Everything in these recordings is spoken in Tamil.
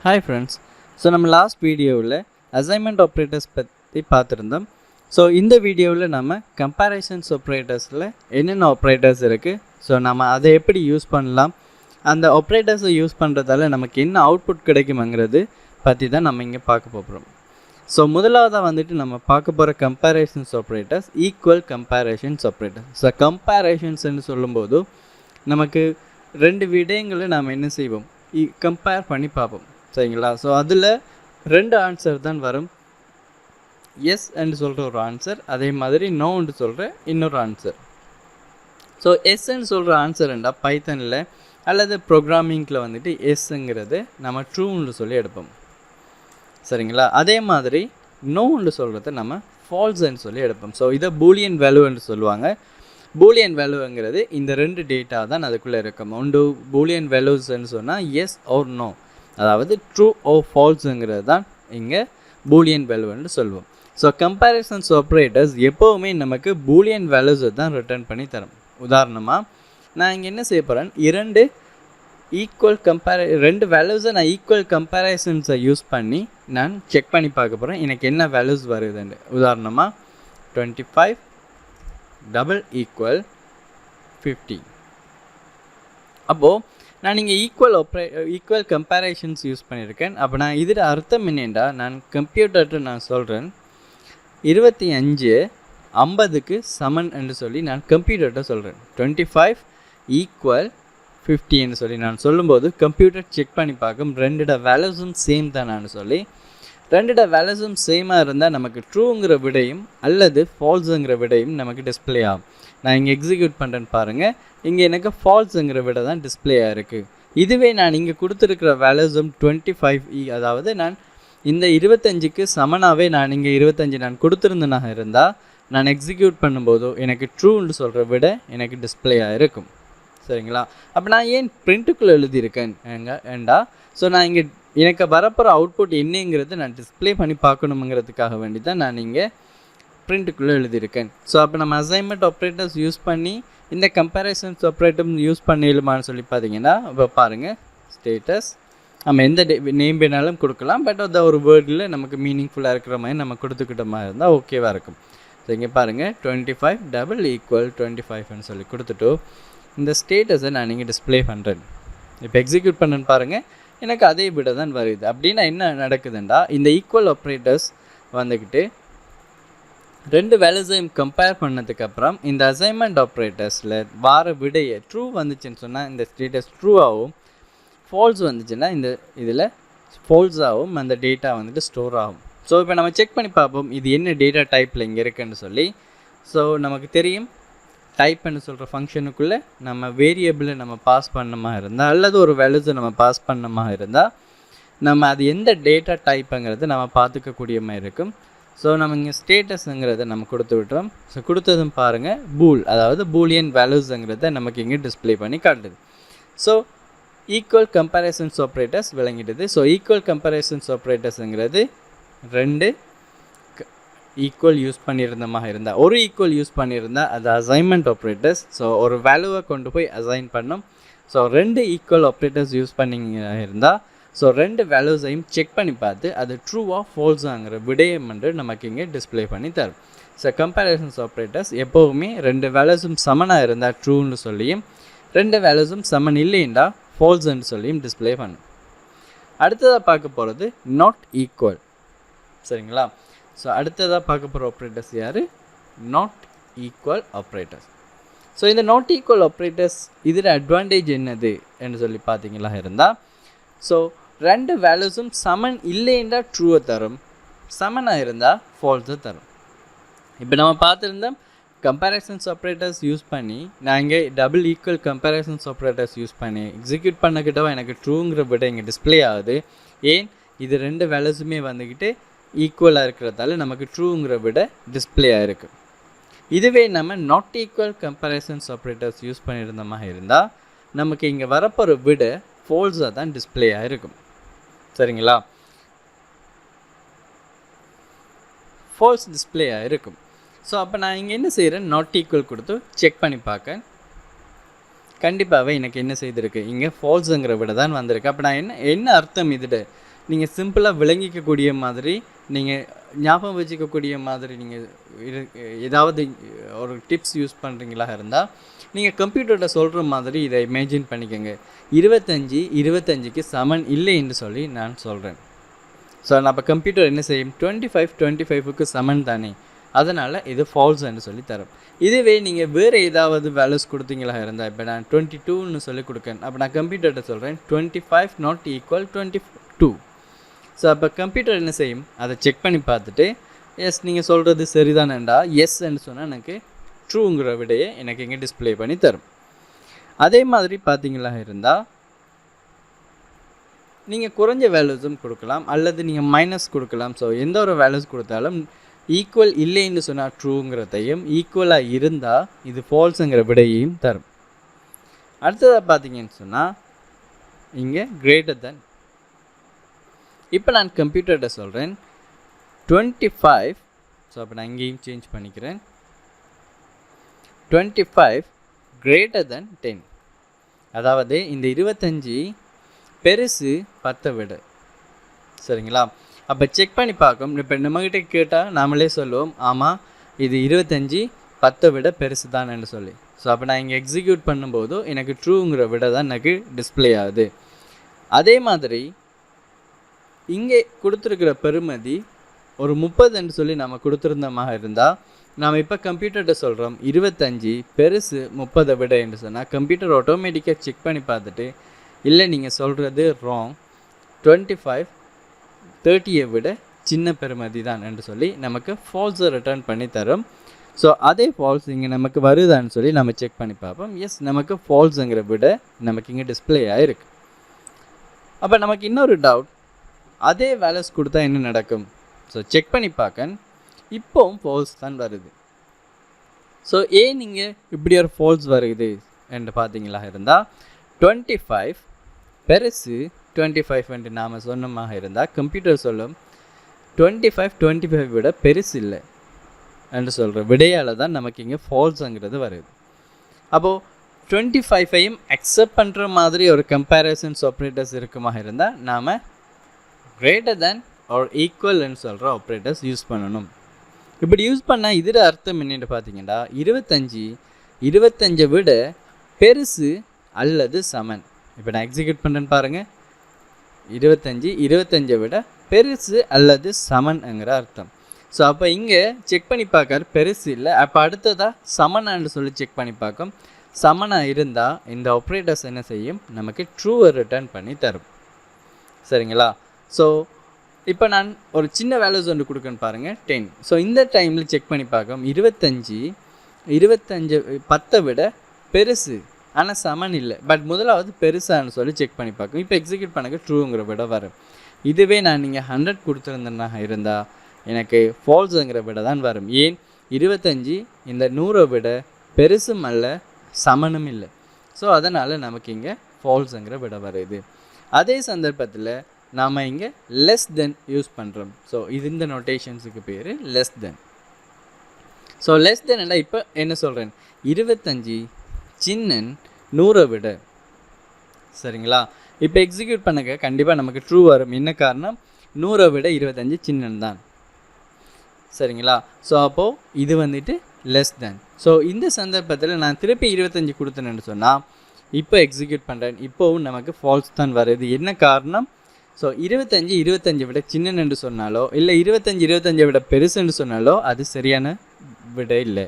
Hi friends. So நம்ம லாஸ்ட் வீடியோவில் அசைன்மெண்ட் ஆப்ரேட்டர்ஸ் பற்றி பார்த்துருந்தோம். ஸோ இந்த வீடியோவில் நம்ம கம்பேரிசன்ஸ் ஆப்ரேட்டர்ஸில் என்னென்ன ஆப்ரேட்டர்ஸ் இருக்குது, ஸோ நம்ம அதை எப்படி யூஸ் பண்ணலாம், அந்த ஆப்ரேட்டர்ஸை யூஸ் பண்ணுறதால நமக்கு என்ன அவுட்புட் கிடைக்குங்கிறது பற்றி தான் நம்ம இங்கே பார்க்க போகிறோம். ஸோ முதலாவதாக வந்துட்டு நம்ம பார்க்க போகிற comparisons operators equal comparisons operator. So கம்பேரிசன்ஸ்ன்னு சொல்லும்போது நமக்கு ரெண்டு விடயங்களை நாம் என்ன செய்வோம், கம்பேர் பண்ணி பார்ப்போம். சரிங்களா? ஸோ அதில் ரெண்டு ஆன்சர் தான் வரும். எஸ் என்று சொல்கிற ஒரு ஆன்சர், அதே மாதிரி நோன்னு சொல்கிற இன்னொரு ஆன்சர். ஸோ எஸ்ன்னு சொல்கிற ஆன்சர்ண்டா பைத்தனில் அல்லது ப்ரோக்ராமிங்கில் வந்துட்டு எஸ்ங்கிறது நம்ம ட்ரூன்னு சொல்லி எடுப்போம். சரிங்களா? அதே மாதிரி நோன்னு சொல்கிறத நம்ம ஃபால்ஸ்ன்னு சொல்லி எடுப்போம். ஸோ இதை பூலியன் வேல்யூன்னு சொல்லுவாங்க. பூலியன் வேல்யூங்கிறது இந்த ரெண்டு டேட்டா தான் அதுக்குள்ளே இருக்கும். ஒன்று பூலியன் வேல்யூஸ்ன்னு சொன்னால் எஸ் ஆர் நோ, அதாவது ட்ரூ ஓ ஃபால்ஸுங்கிறது தான் இங்கே பூலியன் வேல்யூன்னு சொல்லுவோம். ஸோ கம்பேரிசன்ஸ் ஆப்ரேட்டர்ஸ் எப்போவுமே நமக்கு பூலியன் வேல்யூஸை தான் ரிட்டர்ன் பண்ணி தரும். உதாரணமாக நான் இங்கே என்ன செய்ய போகிறேன், ரெண்டு வேல்யூஸை நான் ஈக்குவல் கம்பேரிசன்ஸை யூஸ் பண்ணி நான் செக் பண்ணி பார்க்க போகிறேன் எனக்கு என்ன வேல்யூஸ் வருதுன்னு. உதாரணமாக 25 = 50. அப்போது நான் இங்கே ஈக்குவல் கம்பேரிசன்ஸ் யூஸ் பண்ணியிருக்கேன். அப்போ நான் இதில் அர்த்தம் என்னென்னா, நான் கம்ப்யூட்டர்கிட்ட நான் சொல்கிறேன் 25 50க்கு சமன் என்று சொல்லி நான் கம்ப்யூட்டர்கிட்ட சொல்கிறேன். 25 = 50 என்று சொல்லி நான் சொல்லும்போது கம்ப்யூட்டர் செக் பண்ணி பார்க்கும் ரெண்டோட வேல்யூஸும் சேம் தானான்னு சொல்லி. ரெண்டோட வேல்யூஸும் சேமாக இருந்தால் நமக்கு ட்ரூங்கிற விடையும் அல்லது ஃபால்ஸுங்கிற விடையும் நமக்கு டிஸ்பிளே ஆகும். நான் இங்கே எக்ஸிக்யூட் பண்ணுறேன்னு பாருங்கள், இங்கே எனக்கு ஃபால்ஸுங்கிற விட தான் டிஸ்பிளே ஆகிருக்கு. இதுவே நான் இங்கே கொடுத்துருக்கிற வேல்யூஸும் 25 அதாவது நான் இந்த 25க்கு சமனாகவே நான் இங்கே 25 நான் கொடுத்துருந்தனாக இருந்தால் நான் எக்ஸிக்யூட் பண்ணும்போதோ எனக்கு ட்ரூன்னு சொல்கிற விட எனக்கு டிஸ்பிளே ஆகிருக்கும். சரிங்களா? அப்போ நான் ஏன் பிரிண்ட்டுக்குள்ளே எழுதியிருக்கேன் ஏண்டா, ஸோ நான் இங்கே எனக்கு வரப்போகிற அவுட்புட் என்னங்கிறது நான் டிஸ்பிளே பண்ணி பார்க்கணுங்கிறதுக்காக வேண்டி தான் நான் இங்கே பிரிண்ட்டுக்குள்ளே எழுதியிருக்கேன். ஸோ அப்போ நம்ம அசைன்மெண்ட் ஆப்ரேட்டர்ஸ் யூஸ் பண்ணி இந்த கம்பேரிசன்ஸ் ஆப்ரேட்டர் யூஸ் பண்ணிடலாமான்னு சொல்லி பார்த்தீங்கன்னா, இப்போ பாருங்கள் ஸ்டேட்டஸ் நம்ம எந்த நேம் வேணாலும் கொடுக்கலாம். பட் அந்த ஒரு வேர்டில் நமக்கு மீனிங்ஃபுல்லாக இருக்கிற மாதிரி நம்ம கொடுத்துக்கிட்ட மாதிரி இருந்தால் ஓகேவாக இருக்கும். ஸோ இங்கே பாருங்கள் 25 = 25ன்னு சொல்லி கொடுத்துட்டு இந்த ஸ்டேட்டஸை நான் இங்கே டிஸ்பிளே பண்ணுறேன். இப்போ எக்ஸிக்யூட் பண்ணுன்னு பாருங்கள், எனக்கு அதே விட தான் வருது. அப்படின்னா என்ன நடக்குதுண்டா, இந்த ஈக்குவல் ஆப்ரேட்டர்ஸ் வந்துக்கிட்டு ரெண்டு வேல்யூஸையும் கம்பேர் பண்ணதுக்கப்புறம் இந்த அசைன்மெண்ட் ஆப்ரேட்டர்ஸில் வார விடையை ட்ரூ வந்துச்சுன்னு சொன்னால் இந்த ஸ்டேட்டஸ் ட்ரூவாகவும், ஃபால்ஸ் வந்துச்சுன்னா இந்த இதில் ஃபால்ஸாகவும் அந்த டேட்டா வந்துட்டு ஸ்டோர் ஆகும். ஸோ இப்போ நம்ம செக் பண்ணி பார்ப்போம் இது என்ன டேட்டா டைப்பில் இங்கே இருக்குன்னு சொல்லி. ஸோ நமக்கு தெரியும் டைப்னு சொல்கிற ஃபங்க்ஷனுக்குள்ளே நம்ம வேரியபிளை நம்ம பாஸ் பண்ணமாக இருந்தால் அல்லது ஒரு வேல்யூஸை நம்ம பாஸ் பண்ணமாக இருந்தால் நம்ம அது எந்த டேட்டா டைப்புங்கிறது நம்ம பார்த்துக்கக்கூடிய மாதிரி இருக்கும். ஸோ நம்ம இங்கே ஸ்டேட்டஸுங்கிறத நம்ம கொடுத்து விட்டுறோம். ஸோ கொடுத்ததும் பாருங்கள் அதாவது பூலியன் வேல்யூஸுங்கிறத நமக்கு இங்கே டிஸ்பிளே பண்ணி காட்டுது. ஸோ ஈக்குவல் கம்பேரிசன்ஸ் ஆப்ரேட்டர்ஸ் விளங்கிடுது. ஸோ ஈக்குவல் கம்பேரிசன்ஸ் ஆப்ரேட்டர்ஸுங்கிறது ரெண்டு ஈக்குவல் யூஸ் பண்ணியிருந்தமாக இருந்தால், ஒரு ஈக்குவல் யூஸ் பண்ணியிருந்தால் அது அசைன்மெண்ட் ஆப்ரேட்டர்ஸ். ஸோ ஒரு வேல்யூவை கொண்டு போய் அசைன் பண்ணும். ஸோ ரெண்டு ஈக்குவல் ஆப்ரேட்டர்ஸ் யூஸ் பண்ணிங்க இருந்தால் ஸோ ரெண்டு வேல்யூஸையும் செக் பண்ணி பார்த்து அது ட்ரூவாக ஃபால்ஸாங்கிற விடயம் என்று நமக்கு இங்கே டிஸ்பிளே பண்ணி தரும். ஸோ கம்பேரிசன்ஸ் ஆப்ரேட்டர்ஸ் எப்போவுமே ரெண்டு வேல்யூஸும் சமனாக இருந்தால் ட்ரூன்னு சொல்லியும், ரெண்டு வேல்யூஸும் சமன் இல்லைண்டா ஃபால்ஸ்ன்னு சொல்லியும் டிஸ்பிளே பண்ணும். அடுத்ததாக பார்க்க போகிறது நாட் ஈக்குவல். சரிங்களா? ஸோ அடுத்ததாக பார்க்க போகிற ஆப்ரேட்டர்ஸ் யார், நாட் ஈக்குவல் ஆப்ரேட்டர்ஸ். ஸோ இந்த நாட் ஈக்குவல் ஆப்ரேட்டர்ஸ் இதில் அட்வான்டேஜ் என்னது என்று சொல்லி பார்த்தீங்களா இருந்தால், ஸோ ரெண்டு வேல்யூஸும் சமன் இல்லைண்டா ட்ரூவை தரும், சமனாக இருந்தால் ஃபால்ஸை தரும். இப்போ நம்ம பார்த்துருந்தோம் கம்பேரிசன்ஸ் ஆப்ரேட்டர்ஸ் யூஸ் பண்ணி நான் இங்கே double equal comparisons operators use பண்ணி எக்ஸிக்யூட் பண்ணக்கிட்டவா எனக்கு ட்ரூங்கிற விட இங்கே டிஸ்பிளே ஆகுது. ஏன், இது ரெண்டு வேல்யூஸுமே வந்துக்கிட்டு ஈக்குவலாக இருக்கிறதால நமக்கு ட்ரூங்கிற விட டிஸ்பிளே ஆகிருக்கு. இதுவே நம்ம not equal comparisons operators use பண்ணியிருந்தமாக இருந்தால் நமக்கு இங்கே வரப்போகிற விட ஃபால்ஸாக தான் டிஸ்பிளே ஆகிருக்கும். சரிங்களா? ஃபால்ஸ் டிஸ்பிளே ஆகிருக்கும். ஸோ அப்போ நான் இங்கே என்ன செய்கிறேன், நாட் ஈக்குவல் கொடுத்து செக் பண்ணி பார்க்க கண்டிப்பாகவே எனக்கு என்ன செய்திருக்கு, இங்கே ஃபால்ஸுங்கிற விட தான் வந்திருக்கு. அப்போ நான் என்ன அர்த்தம் இதில் நீங்கள் சிம்பிளாக விளங்கிக்கக்கூடிய மாதிரி, நீங்கள் ஞாபகம் வச்சுக்கக்கூடிய மாதிரி நீங்கள் ஏதாவது ஒரு டிப்ஸ் யூஸ் பண்ணுறீங்களா இருந்தால் நீங்கள் கம்ப்யூட்டரில் சொல்கிற மாதிரி இதை இமேஜின் பண்ணிக்கோங்க. 25 25க்கு சமன் இல்லை என்று சொல்லி நான் சொல்கிறேன். ஸோ நம்ம கம்ப்யூட்டர் என்ன செய்யும், 25 25க்கு சமன் தானே, அதனால் இது ஃபால்ஸ் என்று சொல்லி தரும். இதுவே நீங்கள் வேறு ஏதாவது வேல்யூஸ் கொடுத்தீங்களா இருந்தால், இப்போ நான் 22ன்னு சொல்லி கொடுக்கேன், அப்போ நான் கம்ப்யூட்டர்கிட்ட சொல்கிறேன் 25 நாட் ஈக்குவல் 22. ஸோ அப்போ கம்ப்யூட்டர் என்ன செய்யும், அதை செக் பண்ணி பார்த்துட்டு எஸ் நீங்கள் சொல்கிறது சரிதானேண்டா, எஸ் என்று சொன்னால் எனக்கு ட்ரூங்கிற விடையை எனக்கு இங்கே டிஸ்பிளே பண்ணி தரும். அதே மாதிரி பார்த்தீங்களா இருந்தால் நீங்கள் குறைஞ்ச வேல்யூஸும் கொடுக்கலாம் அல்லது நீங்கள் மைனஸ் கொடுக்கலாம். ஸோ எந்த ஒரு வேல்யூஸ் கொடுத்தாலும் ஈக்குவல் இல்லைன்னு சொன்னால் ட்ரூங்கிறதையும், ஈக்குவலாக இருந்தால் இது ஃபால்ஸுங்கிற விடையையும் தரும். அடுத்ததாக பார்த்தீங்கன்னு சொன்னால் இங்கே கிரேட்டர் தென். இப்போ நான் கம்ப்யூட்டர்கிட்ட சொல்கிறேன் 25. ஸோ அப்போ நான் இங்கேயும் சேஞ்ச் பண்ணிக்கிறேன். 25 கிரேட்டர் தென் 10. அதாவது இந்த 25 பெருசு 10 விட. சரிங்களா? அப்போ செக் பண்ணி பார்க்கும். இப்போ நம்மகிட்ட கேட்டால் நாமளே சொல்லுவோம், ஆமாம் இது 25 10 விட பெருசு தானேன்னு சொல்லி. ஸோ அப்போ நான் இங்கே எக்ஸிக்யூட் பண்ணும்போது எனக்கு ட்ரூங்கிற விட தான் எனக்கு டிஸ்பிளே ஆகுது. அதே மாதிரி இங்கே கொடுத்துருக்கிற பெறுமதி ஒரு 30ன்னு சொல்லி நம்ம கொடுத்துருந்தமாக இருந்தால், நாம் இப்போ கம்ப்யூட்டர்கிட்ட சொல்கிறோம் 25 பெருசு 30 விட என்று சொன்னால் கம்ப்யூட்டர் ஆட்டோமேட்டிக்காக செக் பண்ணி பார்த்துட்டு, இல்லை நீங்கள் சொல்கிறது ராங், 25 30யை விட சின்ன பெறுமதி தான் என்று சொல்லி நமக்கு ஃபால்ஸை ரிட்டர்ன் பண்ணி தரும். ஸோ அதே ஃபால்ஸ் இங்கே நமக்கு வருதான்னு சொல்லி நம்ம செக் பண்ணி பார்ப்போம். எஸ், நமக்கு ஃபால்ஸுங்கிற விட நமக்கு இங்கே டிஸ்பிளே ஆகிருக்கு. அப்போ நமக்கு இன்னொரு டவுட், அதே வேல்யூஸ் கொடுத்தா என்ன நடக்கும்? ஸோ செக் பண்ணி பார்க்க இப்போவும் ஃபால்ஸ் தான் வருது. ஸோ ஏன் நீங்கள் இப்படி ஒரு ஃபால்ஸ் வருது என்று பார்த்தீங்களா இருந்தால், 25 பெருசு 25 என்று நாம் சொன்னமாக இருந்தால் கம்ப்யூட்டர் சொல்லும் 25 25 விட பெருசு இல்லை என்று சொல்கிற விடையால் தான் நமக்கு இங்கே ஃபால்ஸுங்கிறது வருது. அப்போது 25ஐயும் அக்செப்ட் பண்ணுற மாதிரி ஒரு கம்பேரிசன்ஸ் ஆப்ரேட்டர்ஸ் இருக்குமாக இருந்தால் நாம் கிரேட்டர் தேன் ஆர் ஈக்குவல்னு சொல்கிற ஆப்ரேட்டர்ஸ் யூஸ் பண்ணணும். இப்படி யூஸ் பண்ணால் இதில் அர்த்தம் என்னென்னு பார்த்தீங்கன்னா, 25 விட பெருசு அல்லது சமன். இப்போ நான் எக்ஸிக்யூட் பண்ணுறேன்னு பாருங்கள், 25 விட பெருசு அல்லது சமன்ங்கிற அர்த்தம். ஸோ அப்போ இங்கே செக் பண்ணி பார்க்குற பெருசு இல்லை, அப்போ அடுத்ததாக சமனான்னு சொல்லி செக் பண்ணி பார்க்கும். சமனாக இருந்தால் இந்த ஆப்ரேட்டர்ஸ் என்ன செய்யும், நமக்கு ட்ரூவை ரிட்டர்ன் பண்ணி தரும். சரிங்களா? ஸோ இப்போ நான் ஒரு சின்ன வேல்யூஸ் ஒன்று கொடுக்கன்னு பாருங்கள், 10. ஸோ இந்த டைமில் செக் பண்ணி பார்க்கும் 25 10 விட பெருசு ஆனால் சமன் இல்லை, பட் முதலாவது பெருசான்னு சொல்லி செக் பண்ணி பார்க்கும். இப்போ எக்ஸிக்யூட் பண்ணக்க ட்ரூங்கிற விட வரும். இதுவே நான் நீங்கள் 100 கொடுத்துருந்தேன்னா இருந்தால் எனக்கு ஃபால்ஸுங்கிற விட தான் வரும். ஏன், 25 இந்த 100 விட பெருசும் அல்ல சமனும் இல்லை. ஸோ அதனால் நமக்கு இங்கே ஃபால்ஸுங்கிற விட வருது. அதே சந்தர்ப்பத்தில் நாம் இங்கே லெஸ் தென் யூஸ் பண்ணுறோம். ஸோ இது இந்த நோட்டேஷன்ஸுக்கு பேர் less than. So less than என்ன, இப்போ என்ன சொல்கிறேன், 25 சின்னன் 100 விட. சரிங்களா? இப்போ எக்ஸிக்யூட் பண்ணக்க கண்டிப்பாக நமக்கு ட்ரூ வரும். என்ன காரணம், 100 விட 25 சின்னன் தான். சரிங்களா? ஸோ அப்போது இது வந்துட்டு லெஸ் தென். ஸோ இந்த சந்தர்ப்பத்தில் நான் திருப்பி 25 கொடுத்தேன்னு சொன்னால் இப்போ எக்ஸிக்யூட் பண்ணுறேன், இப்போவும் நமக்கு ஃபால்ஸ் தான் வருது. என்ன காரணம், ஸோ 25 விட சின்னன் என்று சொன்னாலோ இல்லை 25 விட பெருசுன்னு சொன்னாலோ அது சரியான விட இல்லை.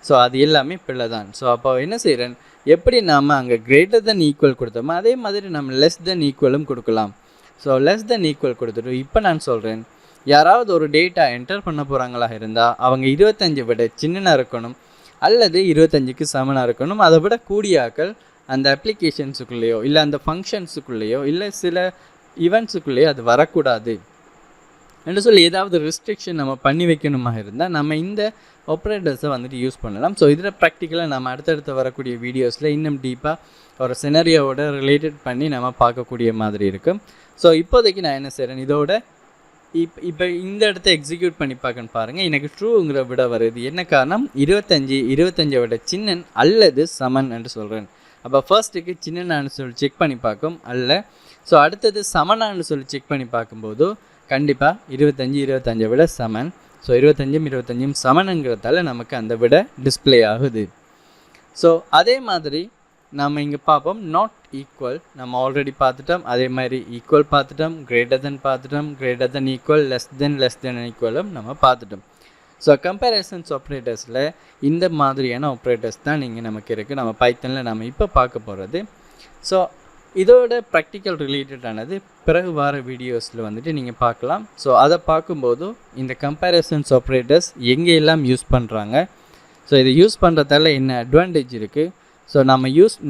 ஸோ அது எல்லாமே பிள்ளை தான். ஸோ அப்போ என்ன செய்கிறேன், எப்படி நாம் அங்கே கிரேட்டர் தென் ஈக்குவல் கொடுத்தோமோ அதே மாதிரி நம்ம லெஸ் தென் ஈக்குவலும் கொடுக்கலாம். ஸோ லெஸ் தென் ஈக்குவல் கொடுத்துட்டு இப்போ நான் சொல்கிறேன், யாராவது ஒரு டேட்டா என்டர் பண்ண போகிறாங்களா இருந்தால் அவங்க 25 விட சின்னனாக இருக்கணும் அல்லது 25க்கு சமனாக இருக்கணும். அதை விட கூடியாக்கள் அந்த அப்ளிகேஷன்ஸுக்குள்ளேயோ இல்லை அந்த ஃபங்க்ஷன்ஸுக்குள்ளேயோ இல்லை சில ஈவெண்ட்ஸுக்குள்ளேயோ அது வரக்கூடாது என்று சொல்லி ஏதாவது ரெஸ்ட்ரிக்ஷன் நம்ம பண்ணி வைக்கணுமா இருந்தால் நம்ம இந்த ஆப்ரேட்டர்ஸை வந்துட்டு யூஸ் பண்ணலாம். ஸோ இதில் ப்ராக்டிக்கலாக நம்ம அடுத்தடுத்து வரக்கூடிய வீடியோஸில் இன்னும் டீப்பாக ஒரு சினரியோவோட ரிலேட்டட் பண்ணி நம்ம பார்க்கக்கூடிய மாதிரி இருக்கும். ஸோ இப்போதைக்கு நான் என்ன செய்கிறேன், இதோட இப்போ இந்த இடத்த எக்ஸிக்யூட் பண்ணி பார்க்கன்னு பாருங்கள். எனக்கு ட்ரூங்கிற விட வருது. என்ன காரணம்? 25 விட சின்னன் அல்லது சமன் என்று சொல்கிறேன். அப்போ ஃபர்ஸ்ட்டுக்கு சின்னனான்னு சொல்லி செக் பண்ணி பார்க்கும் அல்ல. ஸோ அடுத்தது சமனான்னு சொல்லி செக் பண்ணி பார்க்கும்போது கண்டிப்பாக 25 விட சமன். ஸோ 25 சமனுங்கிறதால நமக்கு அந்த விட டிஸ்பிளே ஆகுது. ஸோ அதே மாதிரி நம்ம இங்கே பார்ப்போம் நாட் ஈக்குவல் நம்ம ஆல்ரெடி பார்த்துட்டோம். அதே மாதிரி ஈக்குவல் பார்த்துட்டோம், கிரேட்டர் தென் பார்த்துட்டோம், greater than equal, less than ஈக்குவலும் நம்ம பார்த்துட்டோம். ஸோ கம்பேரிசன்ஸ் ஆப்ரேட்டர்ஸில் இந்த மாதிரியான ஆப்ரேட்டர்ஸ் தான் நீங்கள் நமக்கு இருக்குது. நம்ம பைத்தனில் நம்ம இப்போ பார்க்க போகிறது. ஸோ இதோட ப்ராக்டிக்கல் ரிலேட்டடானது பிறகு வார வீடியோஸில் வந்துட்டு நீங்கள் பார்க்கலாம். ஸோ அதை பார்க்கும்போது இந்த கம்பேரிசன்ஸ் ஆப்ரேட்டர்ஸ் எங்கெல்லாம் யூஸ் பண்ணுறாங்க, ஸோ இதை யூஸ் பண்ணுறதால என்ன அட்வான்டேஜ் இருக்குது, ஸோ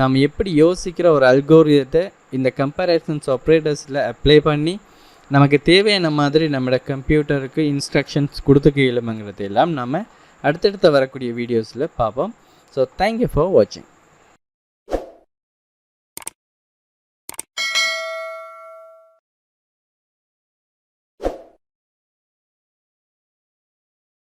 நம்ம எப்படி யோசிக்கிற ஒரு அல்கோரிதத்தை இந்த கம்பேரிசன்ஸ் ஆப்ரேட்டர்ஸில் அப்ளை பண்ணி நமக்கு தேவையான மாதிரி நம்மளோட கம்ப்யூட்டருக்கு இன்ஸ்ட்ரக்ஷன்ஸ் கொடுத்துக்க இயலுமங்கிறது எல்லாம் நம்ம அடுத்தடுத்து வரக்கூடிய வீடியோஸில் பார்ப்போம். ஸோ தேங்க்யூ ஃபார் வாட்சிங்.